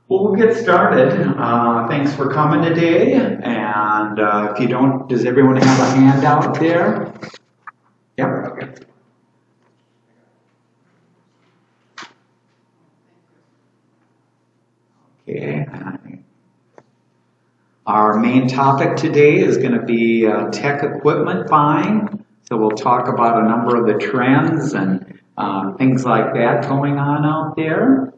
Well, we'll get started. Thanks for coming today. And if you don't, does everyone have a handout there? Yep. Okay. Our main topic today is going to be tech equipment buying. So we'll talk about a number of the trends and things like that going on out there.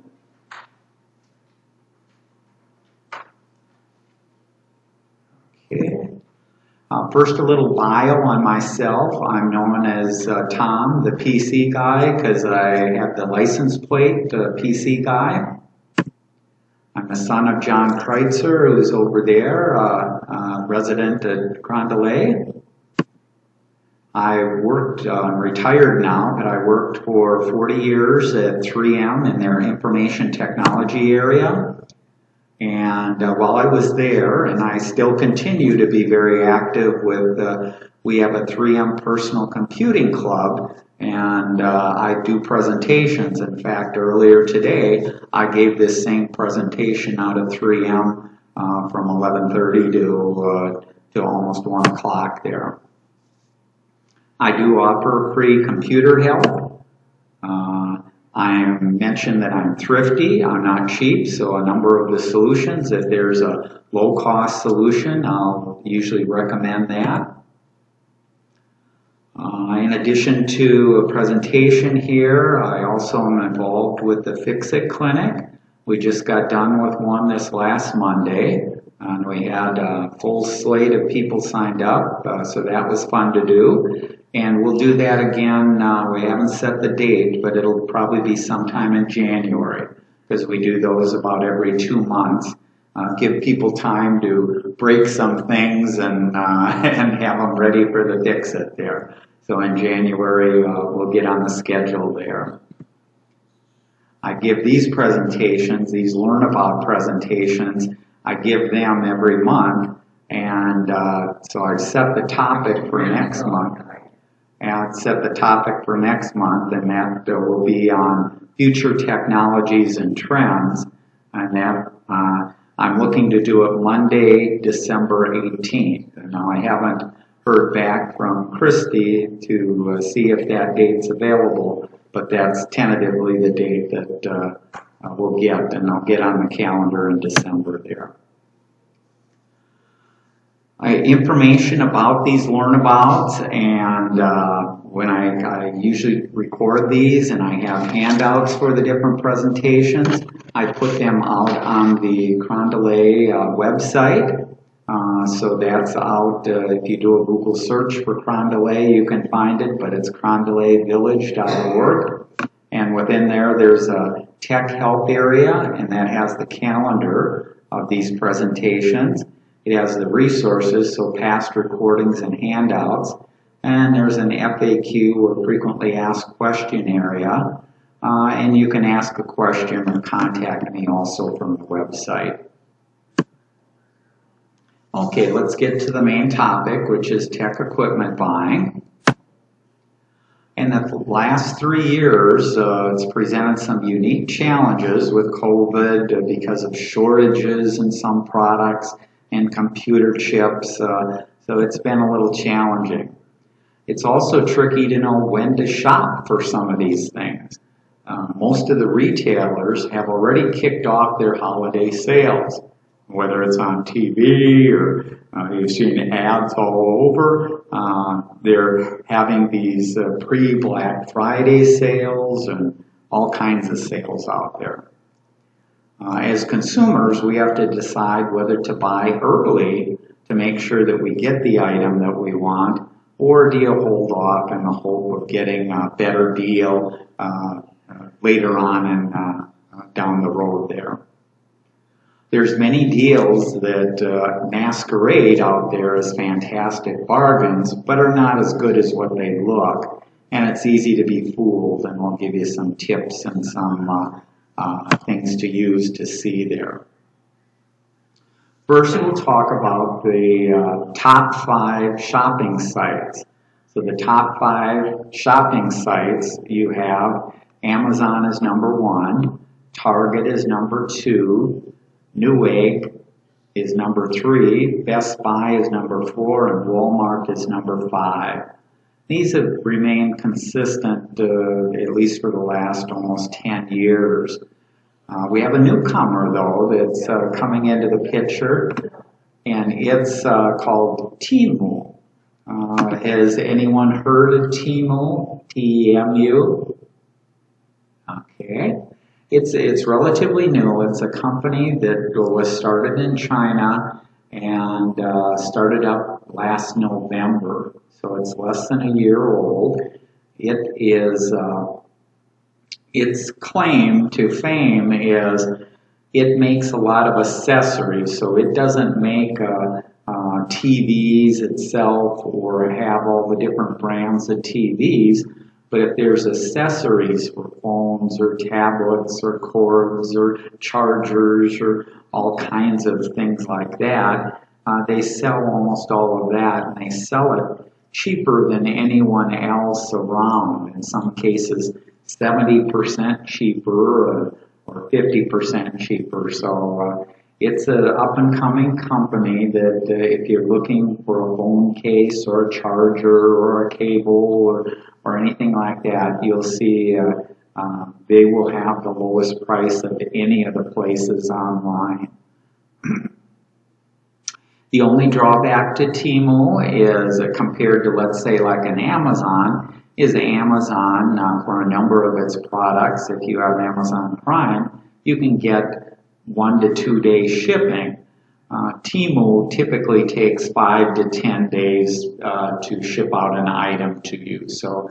Okay. First, a little bio on myself. I'm known as Tom, the PC guy, because I have the license plate, PC guy. I'm the son of John Kreuzer, who's over there, resident at Carondelet. I worked, I'm retired now, but I worked for 40 years at 3M in their information technology area. And while I was there, and I still continue to be very active with, we have a 3M personal computing club, and I do presentations. In fact, earlier today, I gave this same presentation out at 3M from 11:30 to almost 1 o'clock there. I do offer free computer help. I mentioned that I'm thrifty, I'm not cheap, so a number of the solutions, if there's a low-cost solution, I'll usually recommend that. In addition to a presentation here, I also am involved with the Fix-It Clinic. We just got done with one this last Monday, and we had a full slate of people signed up, so that was fun to do. And we'll do that again, we haven't set the date, but it'll probably be sometime in January, because we do those about every 2 months. Give people time to break some things and have them ready for the Fix-It there. So in January, we'll get on the schedule there. I give these presentations, these Learn About presentations, I give them every month, and so I set the topic for next month. And set the topic for next month, and that will be on future technologies and trends. And that I'm looking to do it Monday, December 18th. And now I haven't heard back from Christy to see if that date's available, but that's tentatively the date that we'll get, and I'll get on the calendar in December there. Information about these learnabouts, and when I usually record these and I have handouts for the different presentations, I put them out on the Carondelet website. So that's out, if you do a Google search for Carondelet, you can find it, but it's CarondeletVillage.org. And within there's a tech help area, and that has the calendar of these presentations. It has the resources, so past recordings and handouts. And there's an FAQ, or frequently asked question area. And you can ask a question or contact me also from the website. Okay, let's get to the main topic, which is tech equipment buying. In the last 3 years, it's presented some unique challenges with COVID because of shortages in some products and computer chips, so it's been a little challenging. It's also tricky to know when to shop for some of these things. Most of the retailers have already kicked off their holiday sales, whether it's on TV or you've seen ads all over. They're having these pre-Black Friday sales and all kinds of sales out there. As consumers, we have to decide whether to buy early to make sure that we get the item that we want, or do you hold off in the hope of getting a better deal later on and down the road there. There's many deals that masquerade out there as fantastic bargains, but are not as good as what they look, and it's easy to be fooled, and we'll give you some tips and some things to use to see there. First, we'll talk about the top 5 shopping sites. So the top 5 shopping sites, you have Amazon is number 1, Target is number 2, Newegg is number 3, Best Buy is number 4, and Walmart is number 5. These have remained consistent at least for the last almost 10 years. We have a newcomer, though, that's coming into the picture, and it's called Temu. Has anyone heard of Temu? T-E-M-U? Okay. It's relatively new. It's a company that was started in China and started up last November. So it's less than a year old. It is, its claim to fame is it makes a lot of accessories. So it doesn't make TVs itself or have all the different brands of TVs. But if there's accessories for phones or tablets or cords or chargers or all kinds of things like that, they sell almost all of that, and they sell it cheaper than anyone else around. In some cases, 70% cheaper or 50% cheaper. So it's an up-and-coming company that if you're looking for a phone case or a charger or a cable or anything like that, you'll see they will have the lowest price of any of the places online. The only drawback to Temu is compared to, let's say, like an Amazon, is Amazon for a number of its products. If you have Amazon Prime, you can get 1 to 2 day shipping. Temu typically takes 5 to 10 days to ship out an item to you. So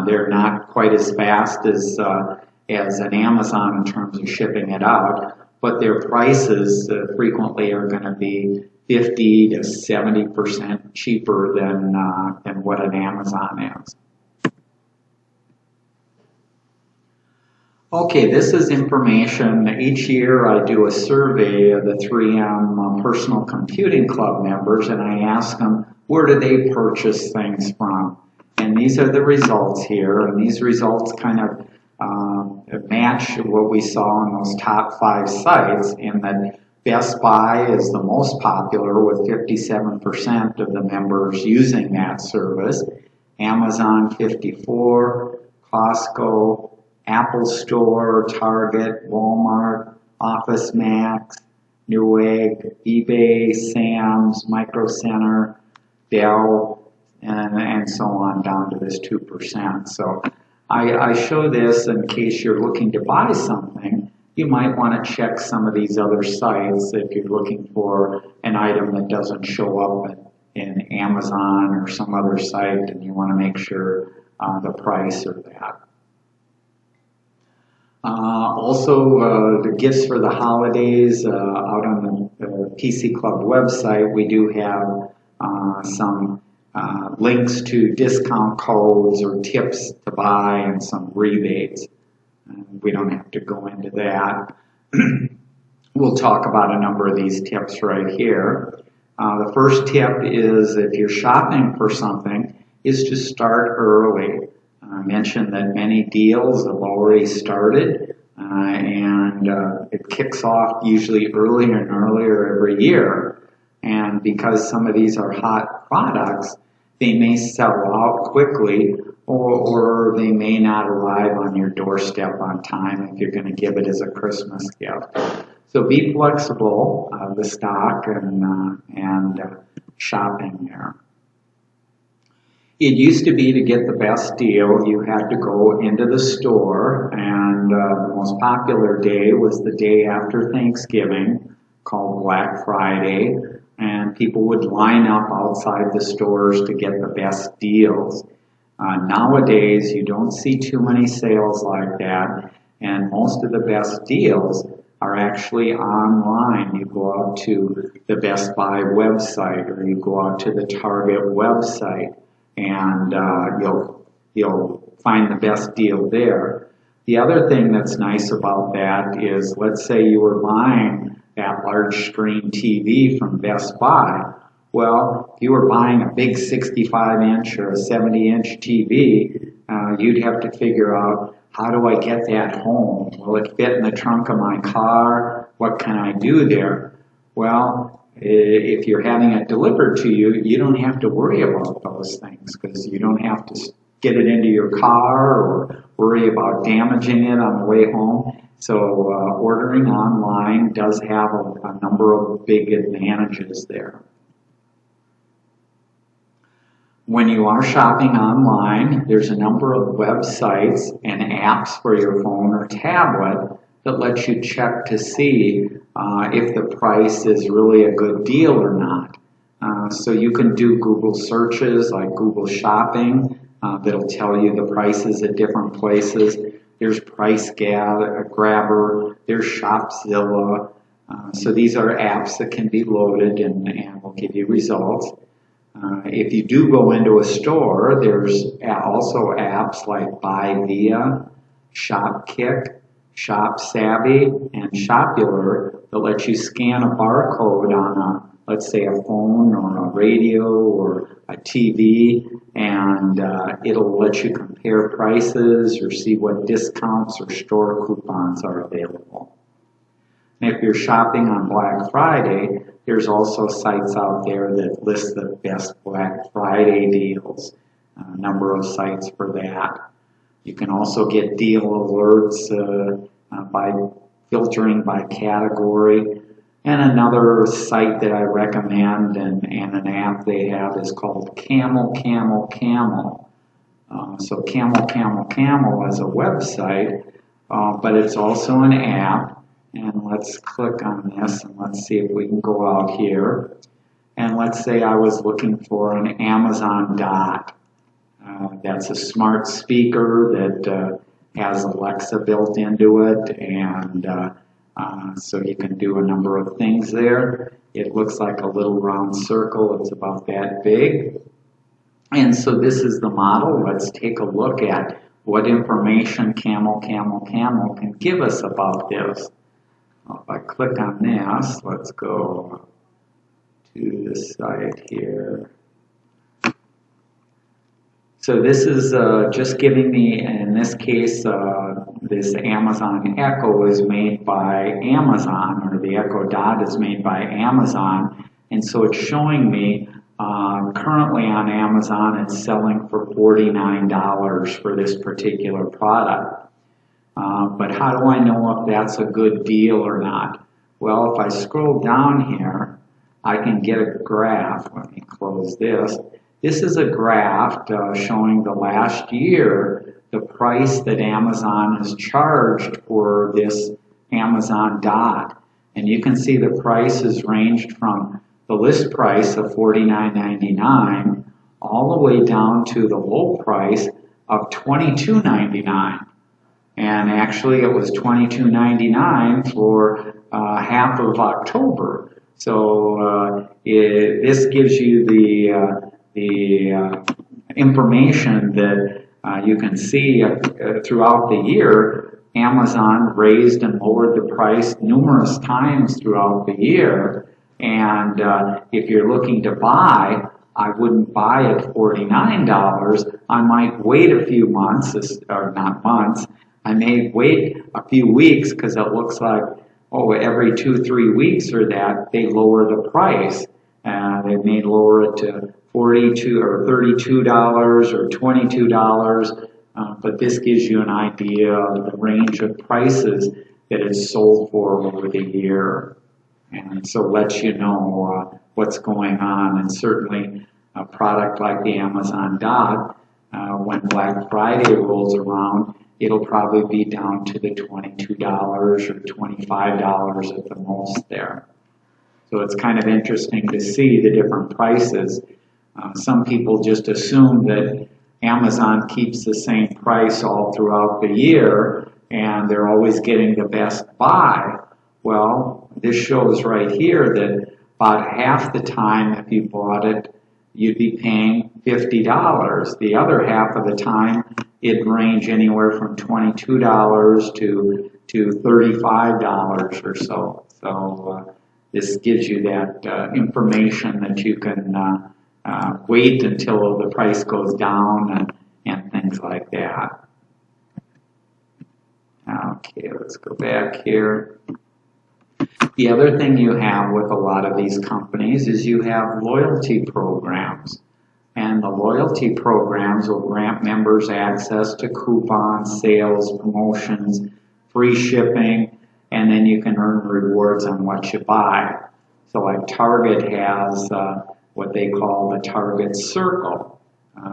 they're not quite as fast as an Amazon in terms of shipping it out, but their prices frequently are going to be 50 to 70% cheaper than what an Amazon is. Okay, this is information. Each year I do a survey of the 3M Personal Computing Club members, and I ask them, where do they purchase things from? And these are the results here, and these results kind of match what we saw in those top 5 sites, in that Best Buy is the most popular with 57% of the members using that service, Amazon 54%, Costco, Apple Store, Target, Walmart, Office Max, Newegg, eBay, Sam's, Micro Center, Dell, and so on down to this 2%. So I show this in case you're looking to buy something. You might want to check some of these other sites if you're looking for an item that doesn't show up in Amazon or some other site, and you want to make sure the price or that. Also, the gifts for the holidays, out on the PC Club website, we do have some links to discount codes or tips to buy and some rebates. We don't have to go into that. We'll talk about a number of these tips right here. The first tip is, if you're shopping for something, is to start early. I mentioned that many deals have already started, and it kicks off usually earlier and earlier every year. And because some of these are hot products, they may sell out quickly, or they may not arrive on your doorstep on time if you're going to give it as a Christmas gift. So be flexible of the stock and shopping there. It used to be, to get the best deal, you had to go into the store, and the most popular day was the day after Thanksgiving, called Black Friday, and people would line up outside the stores to get the best deals. Nowadays, you don't see too many sales like that, and most of the best deals are actually online. You go out to the Best Buy website, or you go out to the Target website, and you'll find the best deal there. The other thing that's nice about that is, let's say you were buying that large screen TV from Best Buy. Well, if you were buying a big 65-inch or a 70-inch TV, you'd have to figure out how do I get that home? Will it fit in the trunk of my car? What can I do there? Well, if you're having it delivered to you, you don't have to worry about those things because you don't have to get it into your car or worry about damaging it on the way home. So ordering online does have a number of big advantages there. When you are shopping online, there's a number of websites and apps for your phone or tablet that lets you check to see if the price is really a good deal or not. So you can do Google searches like Google Shopping that'll tell you the prices at different places. There's Price Grabber, there's Shopzilla. So these are apps that can be loaded and will give you results. If you do go into a store, there's also apps like BuyVia, ShopKick, ShopSavvy, and Shopular that let you scan a barcode on let's say a phone or a radio or a TV, and it'll let you compare prices or see what discounts or store coupons are available. And if you're shopping on Black Friday, there's also sites out there that list the best Black Friday deals, a number of sites for that. You can also get deal alerts by filtering by category. And another site that I recommend and an app they have is called Camel. So Camel is a website, but it's also an app. And let's click on this and let's see if we can go out here. And let's say I was looking for an Amazon Dot. That's a smart speaker that has Alexa built into it, and so you can do a number of things there. It looks like a little round circle. It's about that big. And so this is the model. Let's take a look at what information Camel can give us about this. If I click on this, let's go to the site here. So this is just giving me, in this case, this Amazon Echo is made by Amazon, or the Echo Dot is made by Amazon, and so it's showing me currently on Amazon it's selling for $49 for this particular product. But how do I know if that's a good deal or not? Well, if I scroll down here, I can get a graph. Let me close this. This is a graph showing the last year, the price that Amazon has charged for this Amazon Dot. And you can see the prices ranged from the list price of $49.99 all the way down to the low price of $22.99. And actually it was $22.99 for half of October. So this gives you the information that you can see throughout the year. Amazon raised and lowered the price numerous times throughout the year. And if you're looking to buy, I wouldn't buy at $49. I might wait a few months, or not months. I may wait a few weeks because it looks like, every 2-3 weeks or that, they lower the price. They may lower it to $42 or $32 or $22, but this gives you an idea of the range of prices that it's sold for over the year. And so lets you know what's going on. And certainly a product like the Amazon Dot, when Black Friday rolls around, it'll probably be down to the $22 or $25 at the most there. So it's kind of interesting to see the different prices. Some people just assume that Amazon keeps the same price all throughout the year and they're always getting the best buy. Well, this shows right here that about half the time if you bought it, you'd be paying $50. The other half of the time, it'd range anywhere from $22 to $35 or so. So this gives you that information that you can wait until the price goes down and things like that. Okay, let's go back here. The other thing you have with a lot of these companies is you have loyalty programs. And the loyalty programs will grant members access to coupons, sales, promotions, free shipping, and then you can earn rewards on what you buy. So like Target has what they call the Target Circle.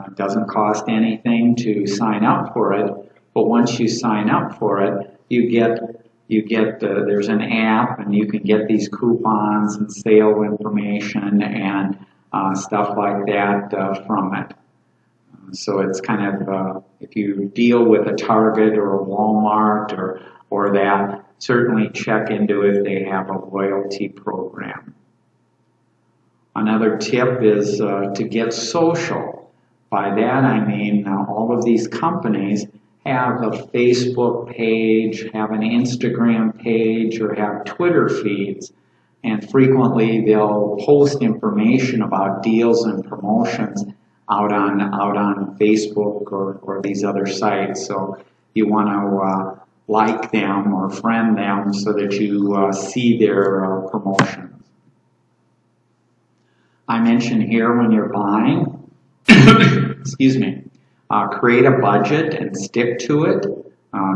It doesn't cost anything to sign up for it, but once you sign up for it, there's an app and you can get these coupons and sale information and stuff like that from it. So it's kind of, if you deal with a Target or a Walmart or that, certainly check into if they have a loyalty program. Another tip is to get social. By that I mean all of these companies have a Facebook page, have an Instagram page, or have Twitter feeds. And frequently they'll post information about deals and promotions out on Facebook or these other sites. So you want to like them or friend them so that you see their promotions. I mentioned here when you're buying, excuse me, create a budget and stick to it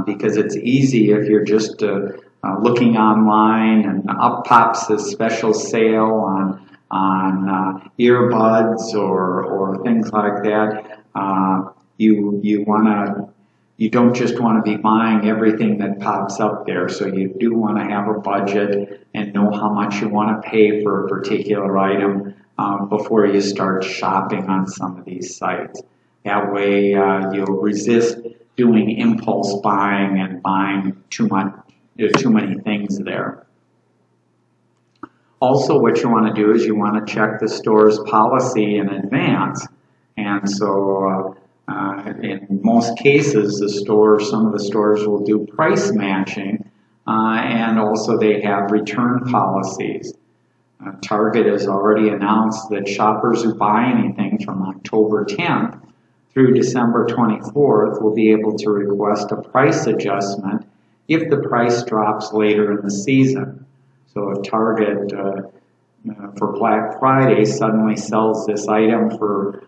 because it's easy if you're just looking online and up pops a special sale on earbuds or things like that. You don't just want to be buying everything that pops up there. So you do want to have a budget and know how much you want to pay for a particular item before you start shopping on some of these sites. That way you'll resist doing impulse buying and buying too many things there. Also, what you want to do is you want to check the store's policy in advance. And so in most cases, some of the stores will do price matching, and also they have return policies. Target has already announced that shoppers who buy anything from October 10th through December 24th will be able to request a price adjustment if the price drops later in the season. So if Target for Black Friday suddenly sells this item for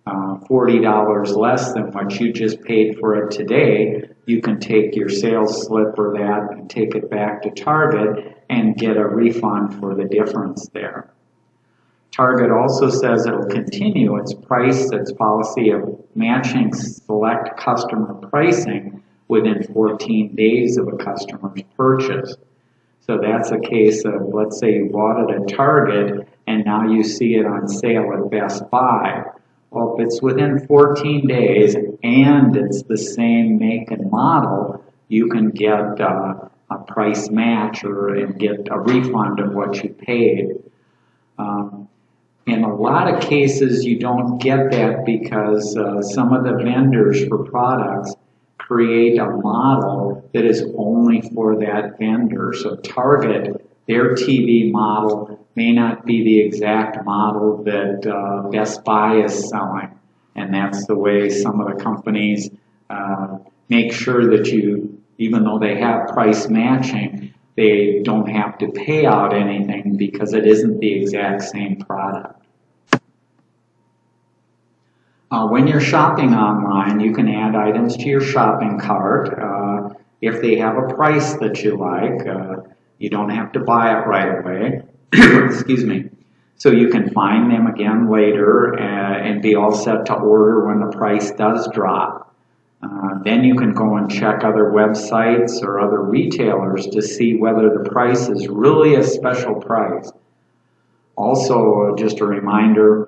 $40 less than what you just paid for it today, you can take your sales slip or that and take it back to Target and get a refund for the difference there. Target also says it will continue its policy of matching select customer pricing within 14 days of a customer's purchase. So that's a case of, let's say you bought it at Target and now you see it on sale at Best Buy. Well, if it's within 14 days and it's the same make and model, you can get a price match and get a refund of what you paid. In a lot of cases, you don't get that because some of the vendors for products create a model that is only for that vendor. So Target, their TV model may not be the exact model that Best Buy is selling. And that's the way some of the companies make sure that even though they have price matching, they don't have to pay out anything because it isn't the exact same product. When you're shopping online, you can add items to your shopping cart. If they have a price that you like, you don't have to buy it right away. Excuse me. So you can find them again later and be all set to order when the price does drop. Then you can go and check other websites or other retailers to see whether the price is really a special price. Also, just a reminder,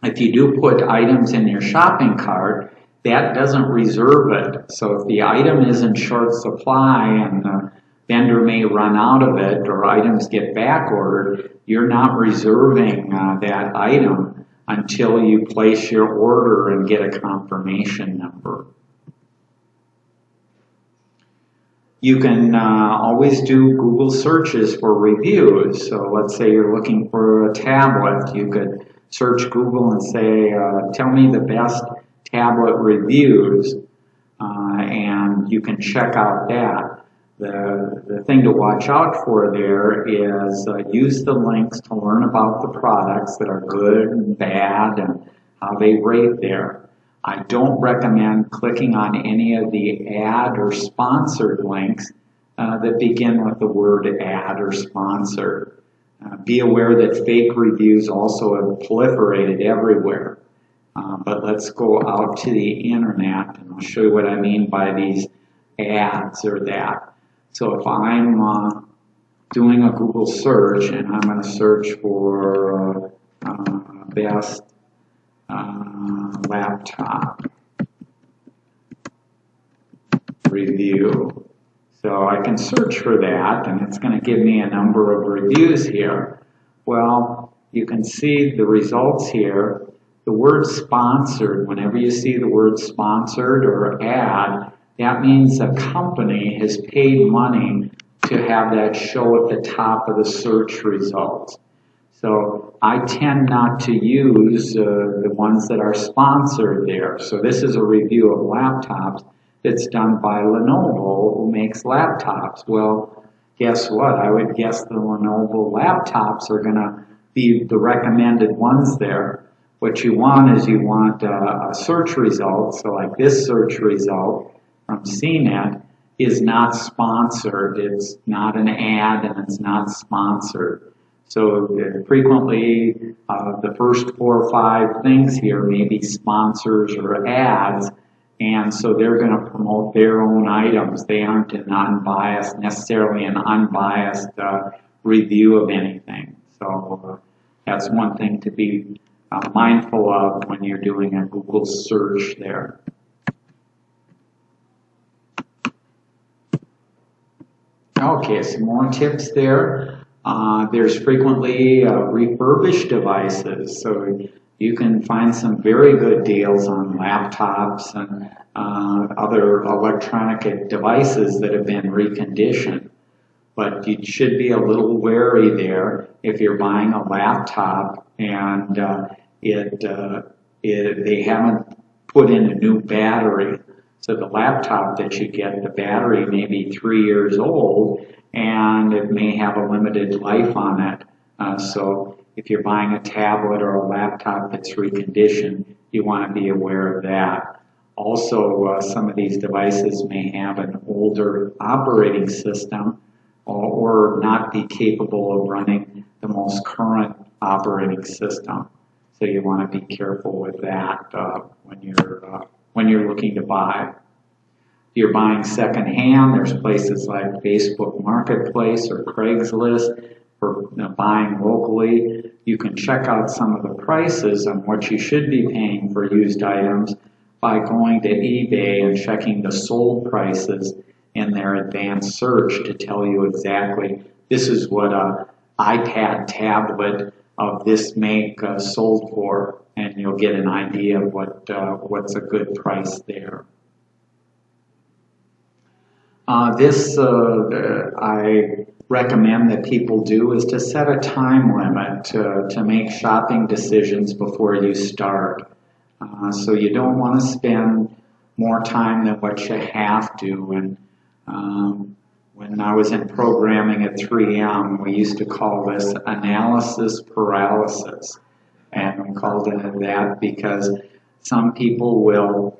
if you do put items in your shopping cart, that doesn't reserve it. So if the item is in short supply and the vendor may run out of it or items get back ordered, you're not reserving that item until you place your order and get a confirmation number. You can always do Google searches for reviews. So let's say you're looking for a tablet. You could search Google and say, tell me the best tablet reviews. and you can check out that. The thing to watch out for there is use the links to learn about the products that are good and bad and how they rate there. I don't recommend clicking on any of the ad or sponsored links that begin with the word ad or sponsor. Be aware that fake reviews also have proliferated everywhere. But let's go out to the internet and I'll show you what I mean by these ads or that. So if I'm doing a Google search and I'm going to search for best laptop review. So I can search for that and it's going to give me a number of reviews here. Well, you can see the results here. The word sponsored, whenever you see the word sponsored or ad, that means a company has paid money to have that show at the top of the search results. So I tend not to use the ones that are sponsored there. So this is a review of laptops that's done by Lenovo, who makes laptops. Well, guess what? I would guess the Lenovo laptops are going to be the recommended ones there. What you want is you want a search result. So like this search result from CNET is not sponsored. It's not an ad and it's not sponsored. So frequently the first 4 or 5 things here may be sponsors or ads, and so they're going to promote their own items. They aren't necessarily an unbiased review of anything. So that's one thing to be mindful of when you're doing a Google search there. Okay, some more tips there. There's frequently refurbished devices, so you can find some very good deals on laptops and other electronic devices that have been reconditioned. But you should be a little wary there if you're buying a laptop and they haven't put in a new battery. So the laptop that you get, the battery may be 3 years old and it may have a limited life on it. So if you're buying a tablet or a laptop that's reconditioned, you want to be aware of that. Also, some of these devices may have an older operating system or not be capable of running the most current operating system. So you want to be careful with that when you're looking to buy. If you're buying secondhand, there's places like Facebook Marketplace or Craigslist for buying locally. You can check out some of the prices on what you should be paying for used items by going to eBay and checking the sold prices in their advanced search to tell you exactly this is what an iPad tablet of this make sold for, and you'll get an idea of what's a good price there. I recommend that people do is to set a time limit to make shopping decisions before you start. So you don't want to spend more time than what you have to. And when I was in programming at 3M, we used to call this analysis paralysis. And we called it that because some people will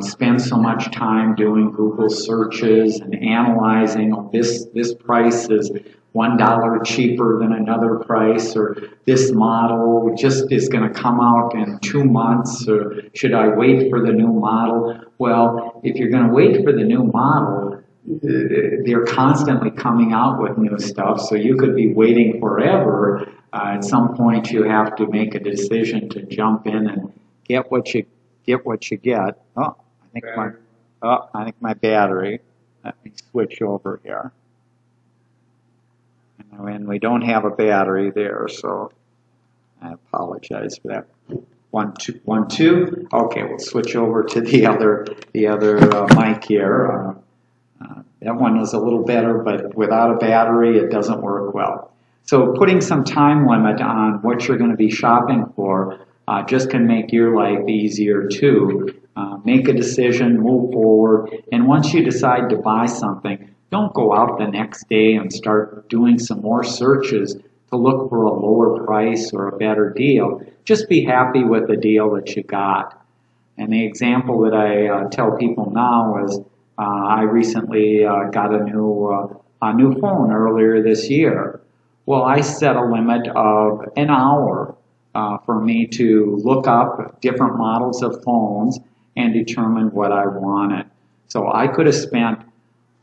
spend so much time doing Google searches and analyzing, oh, this price is $1 cheaper than another price, or this model just is going to come out in 2 months, or should I wait for the new model? Well, if you're going to wait for the new model, they're constantly coming out with new stuff, so you could be waiting forever. At some point, you have to make a decision to jump in and get what you get. Oh, I think my battery. Let me switch over here. And we don't have a battery there, so I apologize for that. 1, 2, 1, 2. Okay, we'll switch over to the other mic here. That one is a little better, but without a battery, it doesn't work well. So putting some time limit on what you're going to be shopping for just can make your life easier too. Make a decision, move forward, and once you decide to buy something, don't go out the next day and start doing some more searches to look for a lower price or a better deal. Just be happy with the deal that you got. And the example that I tell people now is I recently got a new phone earlier this year. Well, I set a limit of an hour for me to look up different models of phones and determine what I wanted. So I could have spent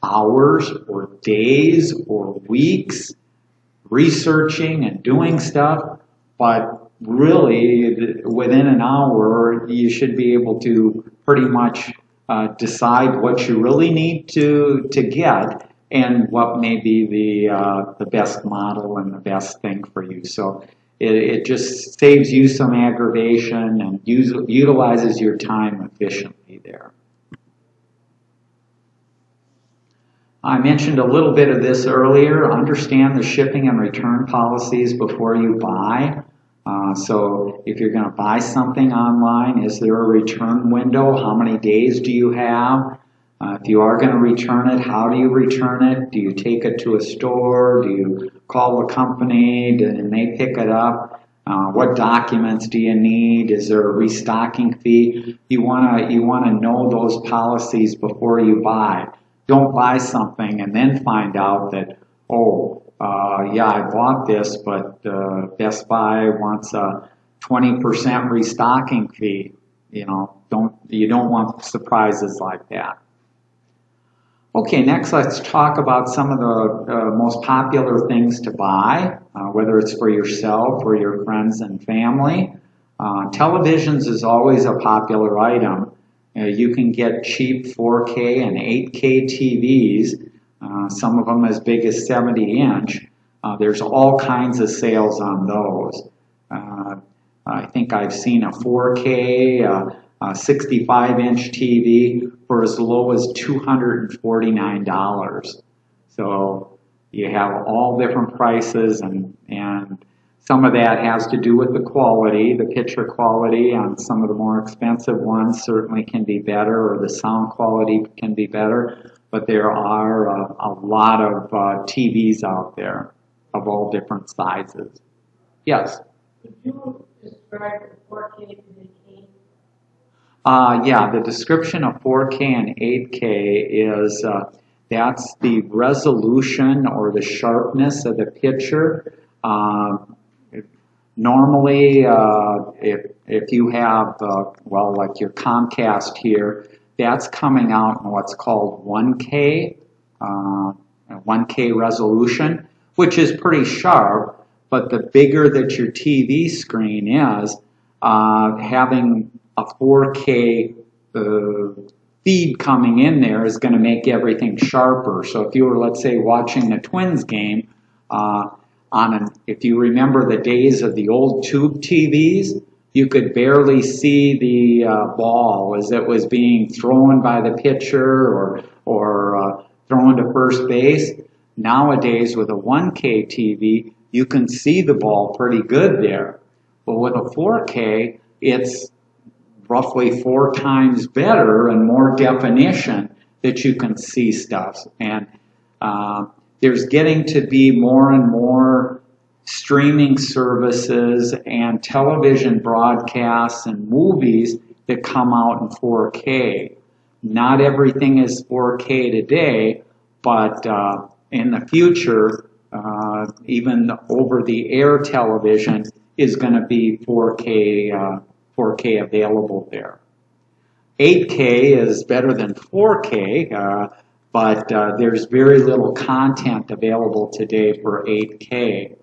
hours or days or weeks researching and doing stuff, but really within an hour you should be able to pretty much decide what you really need to get and what may be the best model and the best thing for you. So it just saves you some aggravation and utilizes your time efficiently there. I mentioned a little bit of this earlier. Understand the shipping and return policies before you buy. So if you're going to buy something online, is there a return window? How many days do you have? If you are going to return it, how do you return it? Do you take it to a store? Do you call the company and they pick it up? What documents do you need? Is there a restocking fee? You want to know those policies before you buy. Don't buy something and then find out that, yeah, I bought this, but Best Buy wants a 20% restocking fee. You don't want surprises like that. Okay, next let's talk about some of the most popular things to buy, whether it's for yourself or your friends and family. Televisions is always a popular item. You can get cheap 4K and 8K TVs, some of them as big as 70-inch. There's all kinds of sales on those. I think I've seen a 4K, 65-inch TV for as low as $249. So you have all different prices, and some of that has to do with the quality. The picture quality on some of the more expensive ones certainly can be better, or the sound quality can be better, but there are a lot of TVs out there of all different sizes. Yes? Could you describe the 4K to the 8K? Yeah, the description of 4K and 8K is that's the resolution or the sharpness of the picture. Normally, if you have, like your Comcast here, that's coming out in what's called 1K, 1K resolution, which is pretty sharp, but the bigger that your TV screen is, having a 4K feed coming in there is going to make everything sharper. So if you were, let's say, watching the Twins game, if you remember the days of the old tube TVs, you could barely see the ball as it was being thrown by the pitcher or thrown to first base. Nowadays, with a 1K TV, you can see the ball pretty good there. But with a 4K, it's roughly 4 times better and more definition that you can see stuff. And there's getting to be more and more streaming services and television broadcasts and movies that come out in 4K. Not everything is 4K today, but in the future, even over-the-air television is going to be 4K available there. 8K is better than 4K, but there's very little content available today for 8K.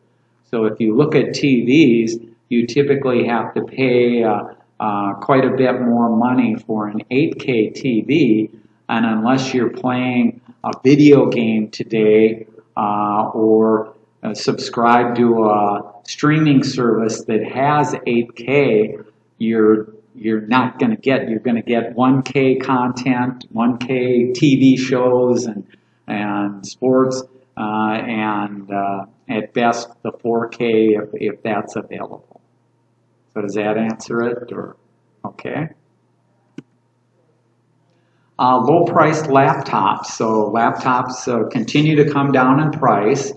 So if you look at TVs, you typically have to pay quite a bit more money for an 8K TV, and unless you're playing a video game today or subscribe to a streaming service that has 8K, you're not going to get. You're going to get 1K content, 1K TV shows and sports, and at best the 4K if that's available. So does that answer it? Or okay. Low-priced laptops. So laptops continue to come down in price.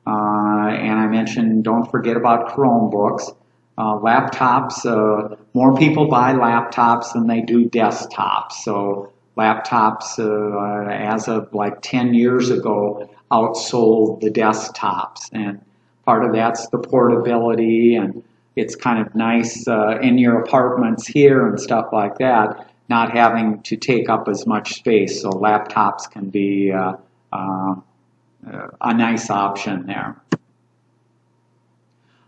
And I mentioned, don't forget about Chromebooks. Laptops, more people buy laptops than they do desktops. So laptops, as of like 10 years ago, outsold the desktops. And part of that's the portability, and it's kind of nice in your apartments here and stuff like that, not having to take up as much space. So laptops can be a nice option there.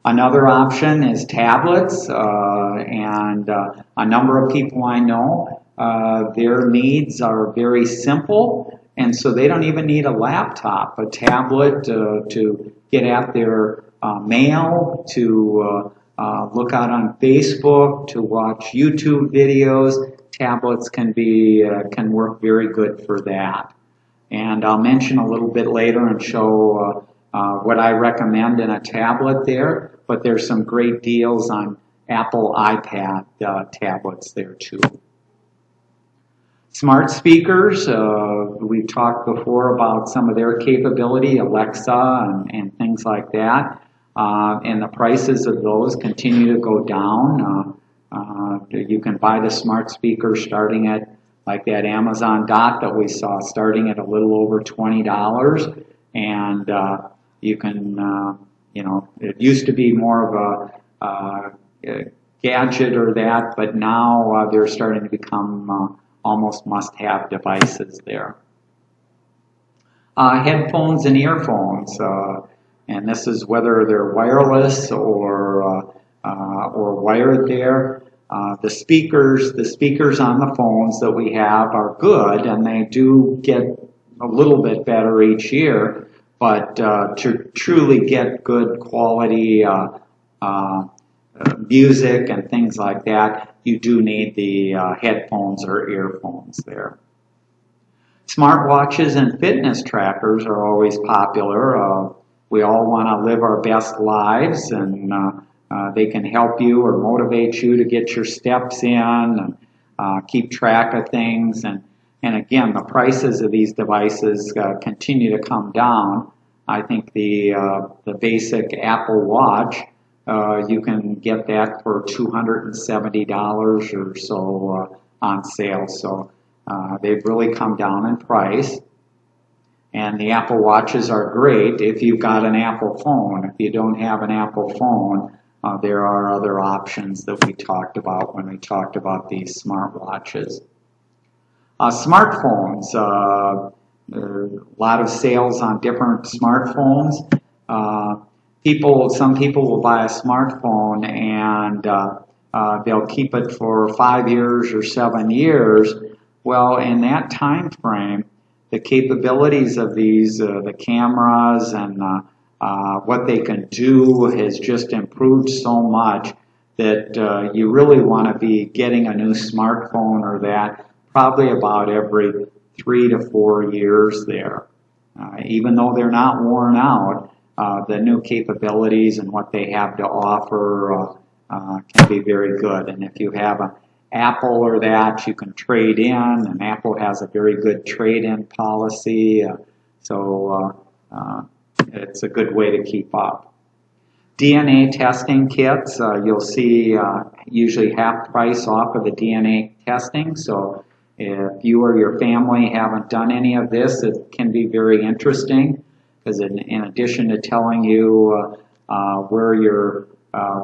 Another option is tablets, and a number of people I know, their needs are very simple, and so they don't even need a laptop. A tablet to get at their mail, to look out on Facebook, to watch YouTube videos. Tablets can work very good for that. And I'll mention a little bit later and show what I recommend in a tablet there, but there's some great deals on Apple iPad tablets there too. Smart speakers, we've talked before about some of their capability, Alexa and things like that, and the prices of those continue to go down. You can buy the smart speaker starting at like that Amazon Dot that we saw, starting at a little over $20, and you can, it used to be more of a gadget or that, but now they're starting to become almost must-have devices there. Headphones and earphones, and this is whether they're wireless or wired there. The speakers on the phones that we have are good, and they do get a little bit better each year, but to truly get good quality music and things like that, you do need the headphones or earphones there. Smartwatches and fitness trackers are always popular. We all want to live our best lives, and they can help you or motivate you to get your steps in and keep track of things. And again, the prices of these devices continue to come down. I think the basic Apple Watch, you can get that for $270 or so on sale. So they've really come down in price. And the Apple Watches are great if you've got an Apple phone. If you don't have an Apple phone, there are other options that we talked about when we talked about these smartwatches. Smartphones, a lot of sales on different smartphones. Some people will buy a smartphone and they'll keep it for 5 years or 7 years. Well, in that time frame, the capabilities of these, the cameras and what they can do has just improved so much that you really want to be getting a new smartphone or that probably about every 3 to 4 years there. Even though they're not worn out, the new capabilities and what they have to offer can be very good. And if you have an Apple or that, you can trade in, and Apple has a very good trade-in policy, so it's a good way to keep up. DNA testing kits, you'll see usually half price off of the DNA testing, so if you or your family haven't done any of this, it can be very interesting, because in addition to telling you where your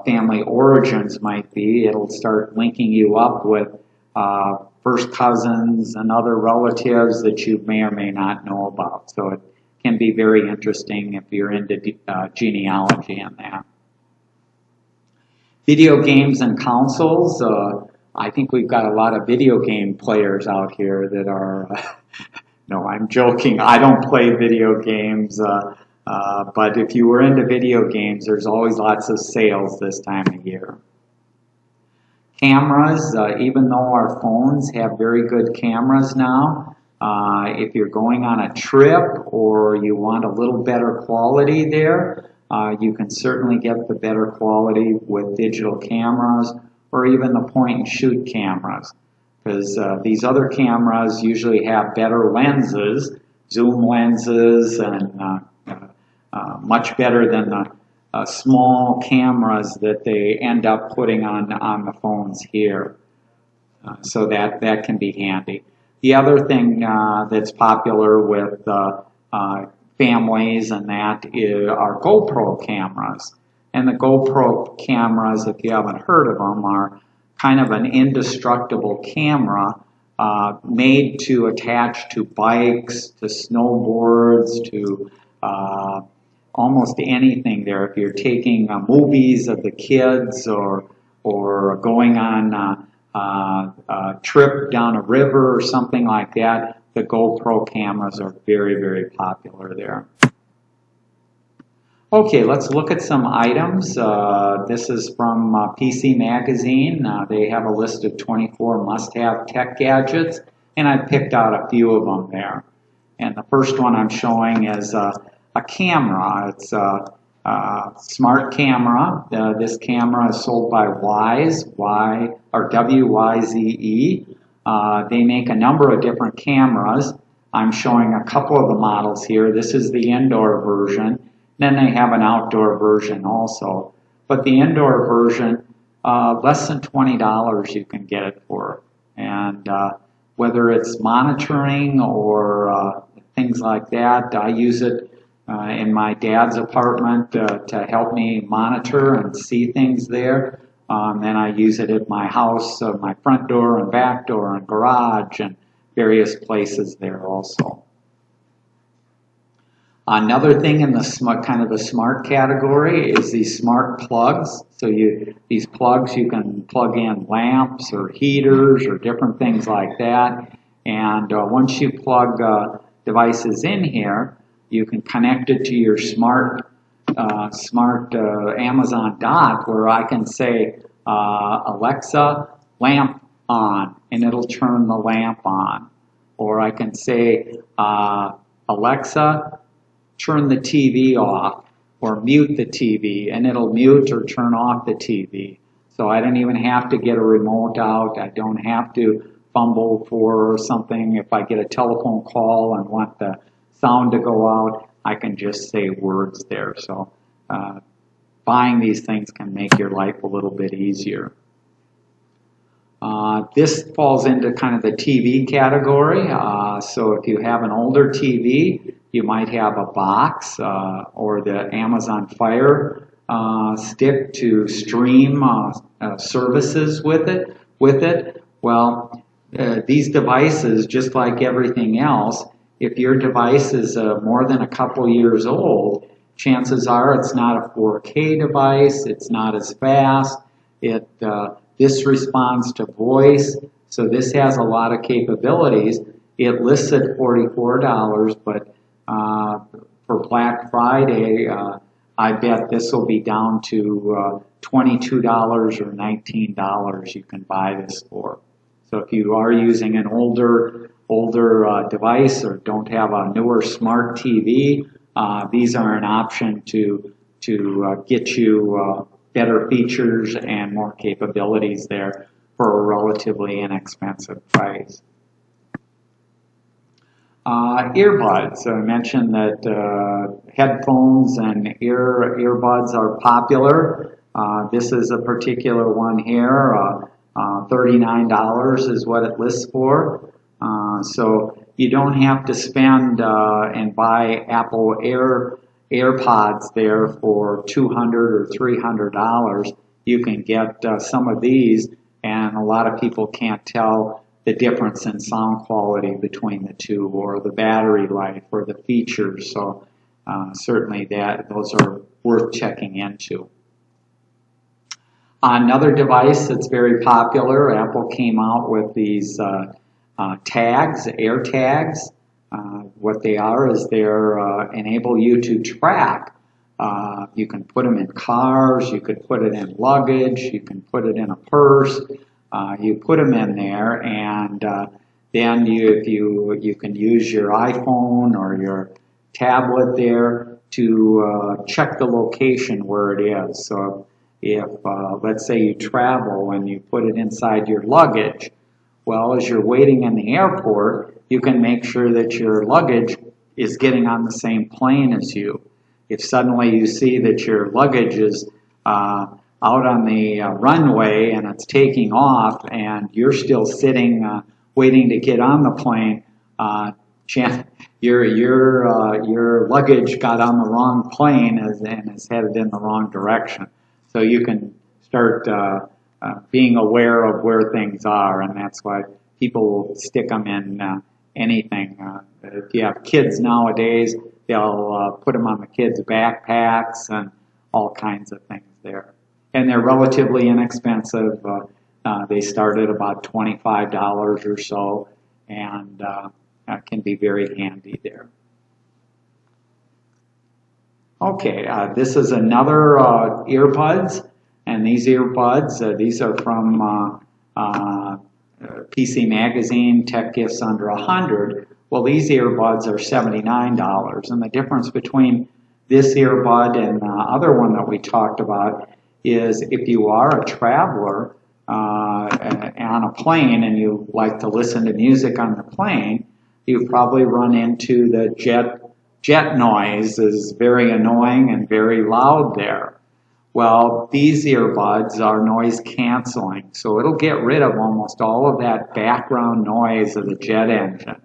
family origins might be, it'll start linking you up with first cousins and other relatives that you may or may not know about. So it can be very interesting if you're into genealogy and that. Video games and consoles. I think we've got a lot of video game players out here that are, no, I'm joking. I don't play video games. But if you were into video games, there's always lots of sales this time of year. Cameras, even though our phones have very good cameras now, if you're going on a trip or you want a little better quality there, you can certainly get the better quality with digital cameras or even the point and shoot cameras, because these other cameras usually have better lenses, zoom lenses, and much better than the small cameras that they end up putting on the phones here. So that can be handy. The other thing that's popular with families and that are GoPro cameras. And the GoPro cameras, if you haven't heard of them, are kind of an indestructible camera made to attach to bikes, to snowboards, to almost anything there. If you're taking movies of the kids or going on a trip down a river or something like that, the GoPro cameras are very, very popular there. Okay, let's look at some items. This is from PC Magazine. They have a list of 24 must-have tech gadgets, and I picked out a few of them there. And the first one I'm showing is a camera. It's a smart camera. This camera is sold by Wyze, W-Y-Z-E. They make a number of different cameras. I'm showing a couple of the models here. This is the indoor version. Then they have an outdoor version also. But the indoor version, less than $20 you can get it for. And whether it's monitoring or things like that, I use it in my dad's apartment to help me monitor and see things there. Then I use it at my house, my front door and back door and garage and various places there also. Another thing in the smart category is these smart plugs. So these plugs, you can plug in lamps or heaters or different things like that. And once you plug devices in here, you can connect it to your smart Amazon Dock, where I can say, Alexa, lamp on, and it'll turn the lamp on. Or I can say, Alexa, turn the TV off, or mute the TV, and it'll mute or turn off the TV. So I don't even have to get a remote out. I don't have to fumble for something. If I get a telephone call and want the sound to go out, I can just say words there. So buying these things can make your life a little bit easier. This falls into kind of the TV category. So if you have an older TV, you might have a box or the Amazon Fire Stick to stream services with it. Well, these devices, just like everything else, if your device is more than a couple years old, chances are it's not a 4K device, it's not as fast, this responds to voice, so this has a lot of capabilities. It lists at $44, but for Black Friday, I bet this will be down to $22 or $19 you can buy this for. So if you are using an older device or don't have a newer smart TV, these are an option to get you better features and more capabilities there for a relatively inexpensive price. Earbuds. So I mentioned that headphones and earbuds are popular. This is a particular one here. $39 is what it lists for. So you don't have to spend and buy Apple AirPods there for $200 or $300. You can get some of these, and a lot of people can't tell the difference in sound quality between the two, or the battery life, or the features. So certainly those are worth checking into. Another device that's very popular, Apple came out with these tags, air tags. What they are is they're enable you to track. You can put them in cars, you could put it in luggage, you can put it in a purse. You put them in there, and then you can use your iPhone or your tablet there to check the location where it is. So if let's say you travel and you put it inside your luggage, well, as you're waiting in the airport, you can make sure that your luggage is getting on the same plane as you. If suddenly you see that your luggage is out on the runway and it's taking off and you're still sitting waiting to get on the plane, your luggage got on the wrong plane and is headed in the wrong direction. So you can start being aware of where things are, and that's why people will stick them in anything. If you have kids nowadays, they'll put them on the kids' backpacks and all kinds of things there. And they're relatively inexpensive. They start at about $25 or so, and can be very handy there. Okay, this is another earbuds, and these earbuds, these are from PC Magazine, Tech Gifts Under 100. Well, these earbuds are $79, and the difference between this earbud and the other one that we talked about is if you are a traveler on a plane and you like to listen to music on the plane, you probably run into the jet noise is very annoying and very loud there. Well, these earbuds are noise canceling, so it'll get rid of almost all of that background noise of the jet engine.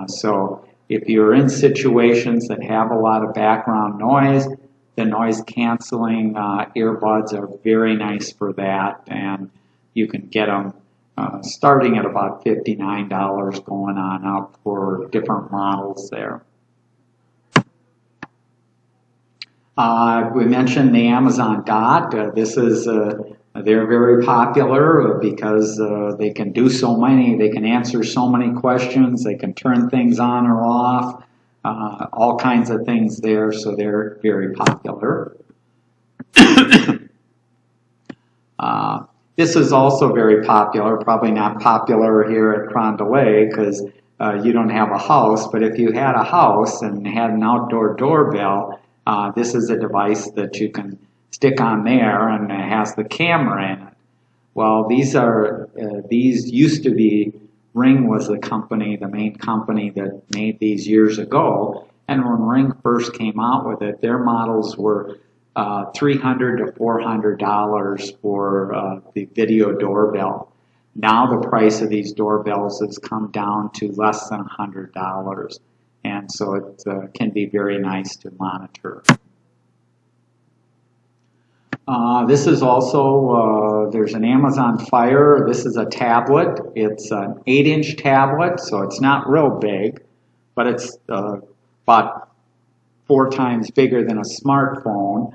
So if you're in situations that have a lot of background noise, the noise canceling earbuds are very nice for that, and you can get them starting at about $59 going on up for different models there. We mentioned the Amazon Dot. This is they're very popular because they can do so many. They can answer so many questions. They can turn things on or off. All kinds of things there. So they're very popular. This is also very popular. Probably not popular here at Carondelet because you don't have a house. But if you had a house and had an outdoor doorbell, this is a device that you can stick on there, and it has the camera in it. Well, these used to be, Ring was the main company that made these years ago. And when Ring first came out with it, their models were $300 to $400 for the video doorbell. Now the price of these doorbells has come down to less than $100. And so it can be very nice to monitor. This is also, there's an Amazon Fire. This is a tablet. It's an 8-inch tablet, so it's not real big, but it's about 4 times bigger than a smartphone.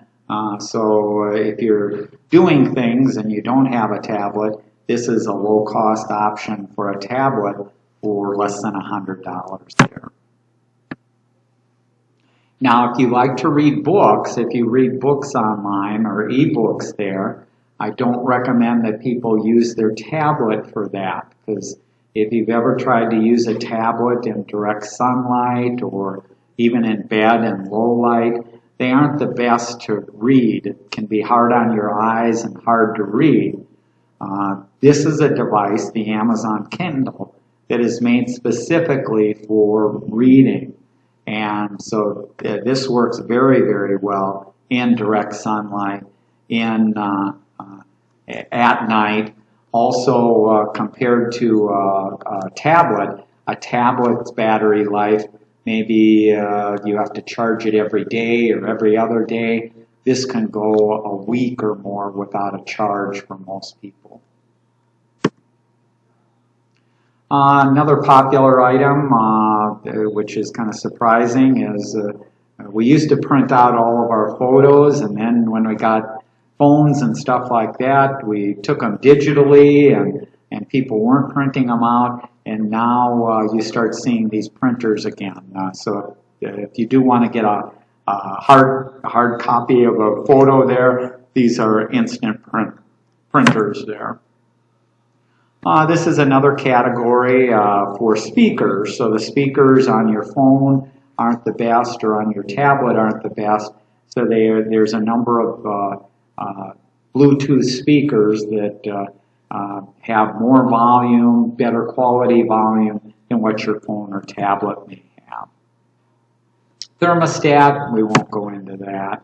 So if you're doing things and you don't have a tablet, this is a low-cost option for a tablet for less than $100 there. Now, if you like to read books, if you read books online or ebooks there, I don't recommend that people use their tablet for that, because if you've ever tried to use a tablet in direct sunlight or even in bed in low light, they aren't the best to read. It can be hard on your eyes and hard to read. This is a device, the Amazon Kindle, that is made specifically for reading. And so this works very, very well in direct sunlight, at night. Also, compared to a tablet's battery life, maybe you have to charge it every day or every other day. This can go a week or more without a charge for most people. Another popular item, which is kind of surprising, is we used to print out all of our photos, and then when we got phones and stuff like that, we took them digitally, and people weren't printing them out, and now you start seeing these printers again. So if you do want to get a hard copy of a photo there, these are instant printers there. This is another category for speakers. So the speakers on your phone aren't the best, or on your tablet aren't the best. So there's a number of Bluetooth speakers that have more volume, better quality volume than what your phone or tablet may have. Thermostat, we won't go into that.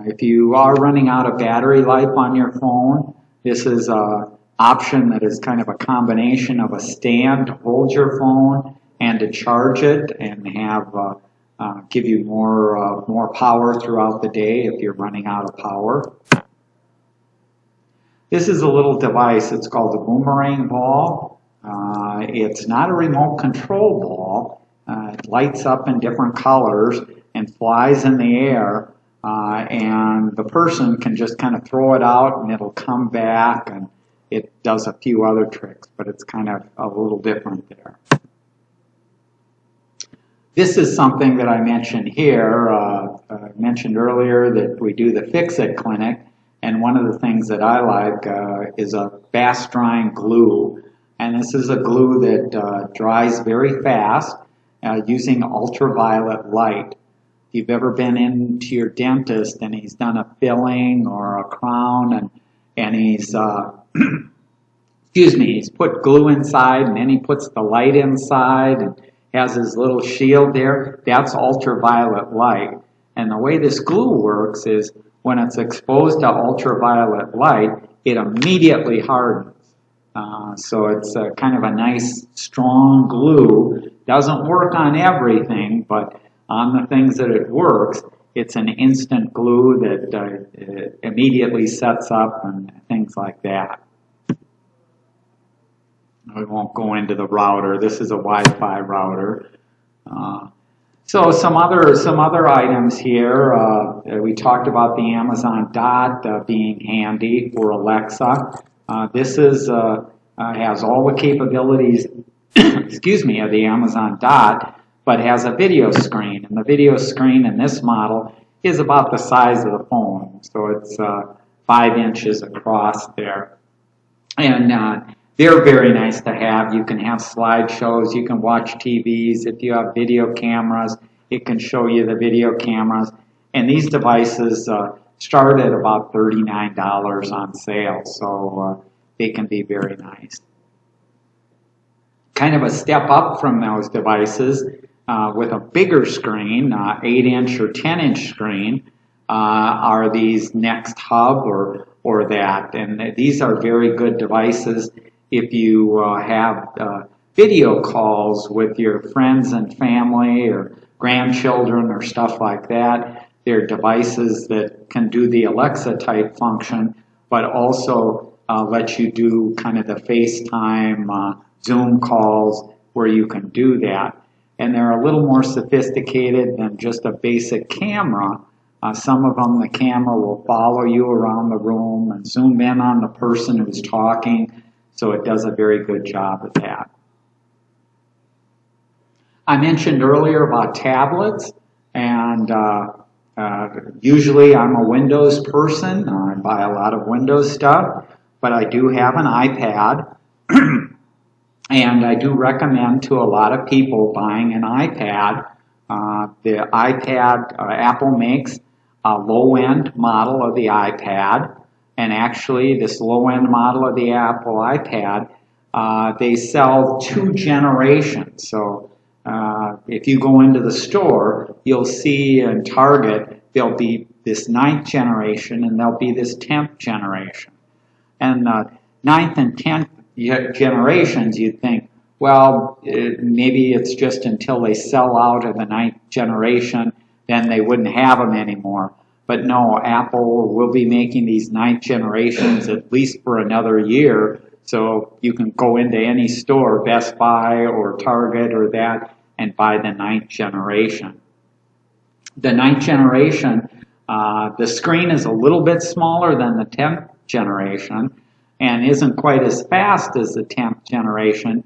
If you are running out of battery life on your phone, this is an option that is kind of a combination of a stand to hold your phone and to charge it and have give you more power throughout the day if you're running out of power. This is a little device. It's called a boomerang ball. It's not a remote control ball. It lights up in different colors and flies in the air. And the person can just kind of throw it out and it'll come back, and it does a few other tricks, but it's kind of a little different there. This is something that I mentioned here. I mentioned earlier that we do the Fix-It clinic, and one of the things that I like is a fast drying glue. And this is a glue that dries very fast using ultraviolet light. If you've ever been into your dentist and he's done a filling or a crown and he's he's put glue inside and then he puts the light inside and has his little shield there, that's ultraviolet light. And the way this glue works is when it's exposed to ultraviolet light, it immediately hardens. So it's kind of a nice, strong glue. Doesn't work on everything, but on the things that it works, it's an instant glue that immediately sets up and things like that. We won't go into the router. This is a Wi-Fi router. So some other items here. We talked about the Amazon Dot being handy for Alexa. This is has all the capabilities, of the Amazon Dot, but has a video screen. And the video screen in this model is about the size of the phone. So it's 5 inches across there. And they're very nice to have. You can have slideshows, you can watch TVs. If you have video cameras, it can show you the video cameras. And these devices start at about $39 on sale, so they can be very nice. Kind of a step up from those devices with a bigger screen, 8-inch or 10-inch screen, are these Next Hub or that. And these are very good devices if you have video calls with your friends and family or grandchildren or stuff like that. They're devices that can do the Alexa type function, but also let you do kind of the FaceTime, Zoom calls where you can do that. And they're a little more sophisticated than just a basic camera. Some of them, the camera will follow you around the room and zoom in on the person who's talking. So it does a very good job at that. I mentioned earlier about tablets, and usually I'm a Windows person. I buy a lot of Windows stuff, but I do have an iPad, and I do recommend to a lot of people buying an iPad. The iPad, Apple makes a low-end model of the iPad. And actually, this low-end model of the Apple iPad, they sell 2 generations. So if you go into the store, you'll see in Target, there'll be this 9th generation and there'll be this 10th generation. And 9th and 10th generations, you'd think, well, maybe it's just until they sell out of the 9th generation, then they wouldn't have them anymore. But no, Apple will be making these 9th generations at least for another year. So you can go into any store, Best Buy or Target or that, and buy the 9th generation. The 9th generation, the screen is a little bit smaller than the 10th generation and isn't quite as fast as the 10th generation.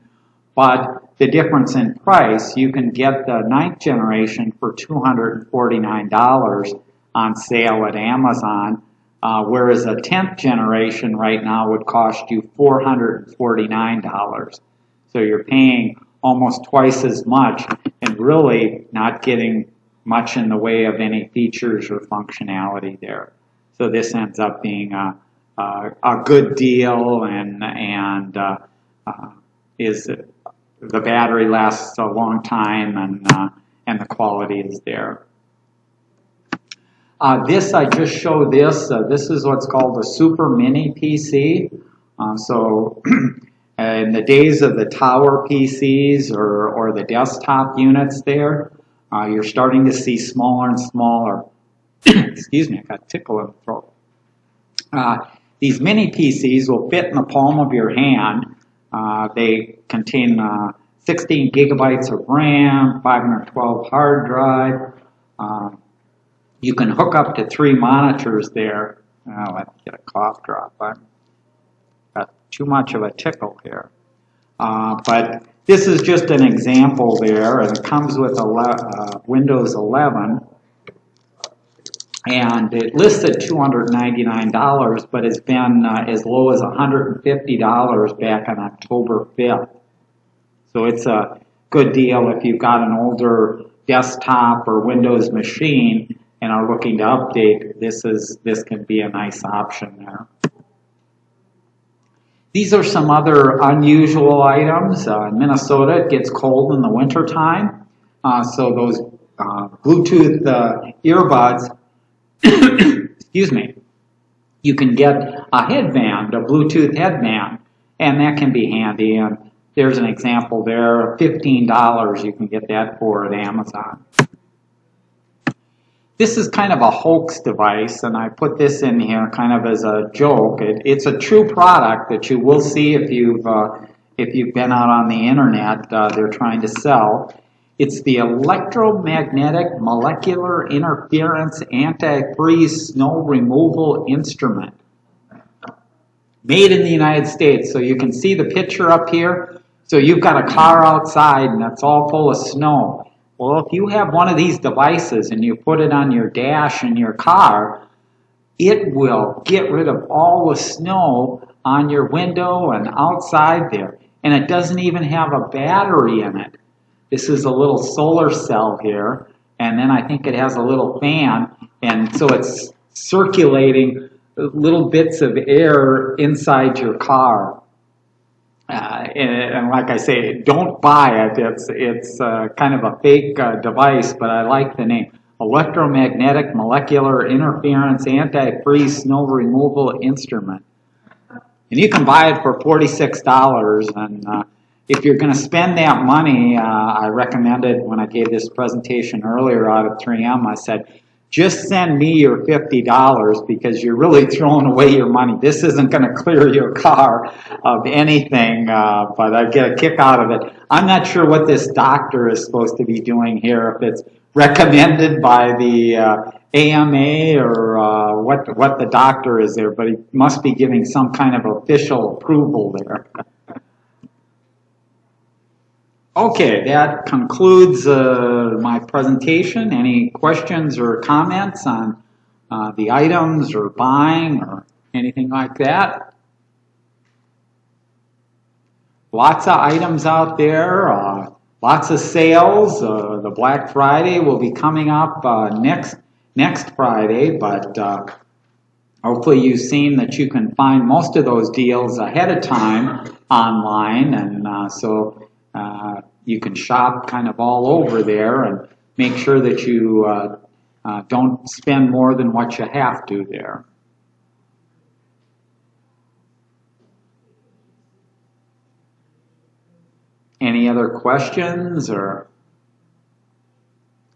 But the difference in price, you can get the 9th generation for $249 on sale at Amazon, whereas a 10th generation right now would cost you $449. So you're paying almost twice as much and really not getting much in the way of any features or functionality there. So this ends up being a a good deal, and is the battery lasts a long time, and the quality is there. This, I just showed this. This is what's called a super mini PC. So in the days of the tower PCs or the desktop units there, you're starting to see smaller and smaller. Excuse me, I got a tickle in the throat. These mini PCs will fit in the palm of your hand. They contain 16 gigabytes of RAM, 512 hard drive. You can hook up to 3 monitors there. Oh, let me get a cough drop. I've got too much of a tickle here. But this is just an example there, and it comes with Windows 11. And it lists at $299, but it's been as low as $150 back on October 5th. So it's a good deal if you've got an older desktop or Windows machine and are looking to update. This can be a nice option there. These are some other unusual items. In Minnesota, it gets cold in the wintertime. So those Bluetooth earbuds, excuse me, you can get a headband, a Bluetooth headband, and that can be handy. And there's an example there, $15 you can get that for at Amazon. This is kind of a hoax device, and I put this in here kind of as a joke. It's a true product that you will see if you've been out on the internet. They're trying to sell. It's the electromagnetic molecular interference anti-freeze snow removal instrument. Made in the United States. So you can see the picture up here. So you've got a car outside and it's all full of snow. Well, if you have one of these devices and you put it on your dash in your car, it will get rid of all the snow on your window and outside there. And it doesn't even have a battery in it. This is a little solar cell here, and then I think it has a little fan, and so it's circulating little bits of air inside your car. And like I say, don't buy it. It's kind of a fake device, but I like the name. Electromagnetic Molecular Interference Anti-Freeze Snow Removal Instrument. And you can buy it for $46, and if you're going to spend that money, I recommended when I gave this presentation earlier out at 3M, I said, just send me your $50 because you're really throwing away your money. This isn't going to clear your car of anything, but I get a kick out of it. I'm not sure what this doctor is supposed to be doing here, if it's recommended by the AMA or what the doctor is there, but he must be giving some kind of official approval there. Okay, that concludes my presentation. Any questions or comments on the items or buying or anything like that? Lots of items out there, lots of sales. The Black Friday will be coming up next Friday, but hopefully you've seen that you can find most of those deals ahead of time online, and so you can shop kind of all over there and make sure that you don't spend more than what you have to there. Any other questions or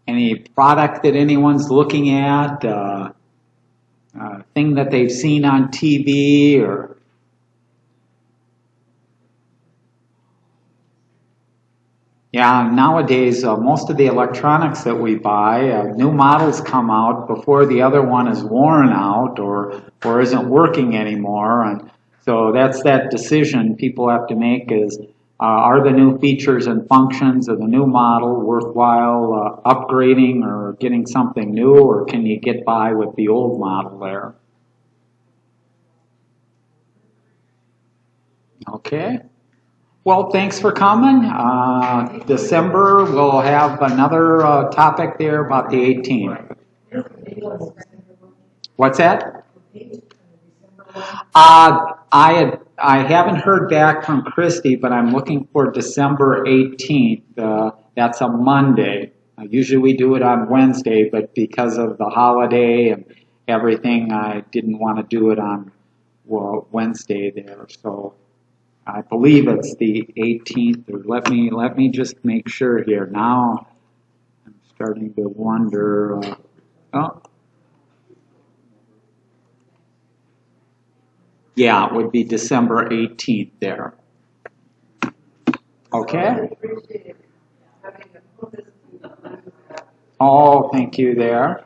any product that anyone's looking at, thing that they've seen on TV or... Yeah, nowadays, most of the electronics that we buy, new models come out before the other one is worn out or isn't working anymore. And so that's that decision people have to make is, are the new features and functions of the new model worthwhile upgrading or getting something new, or can you get by with the old model there? Okay. Well, thanks for coming. December, we'll have another topic there about the 18th. What's that? I haven't heard back from Christy, but I'm looking for December 18th. That's a Monday. Usually we do it on Wednesday, but because of the holiday and everything, I didn't want to do it on Wednesday there. So I believe it's the 18th. Or let me just make sure here. Now I'm starting to wonder. Oh. Yeah, it would be December 18th there. Okay? Oh, thank you there.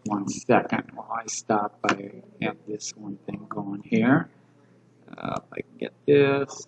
One second while I stop. I have this one thing going here. If I can get this.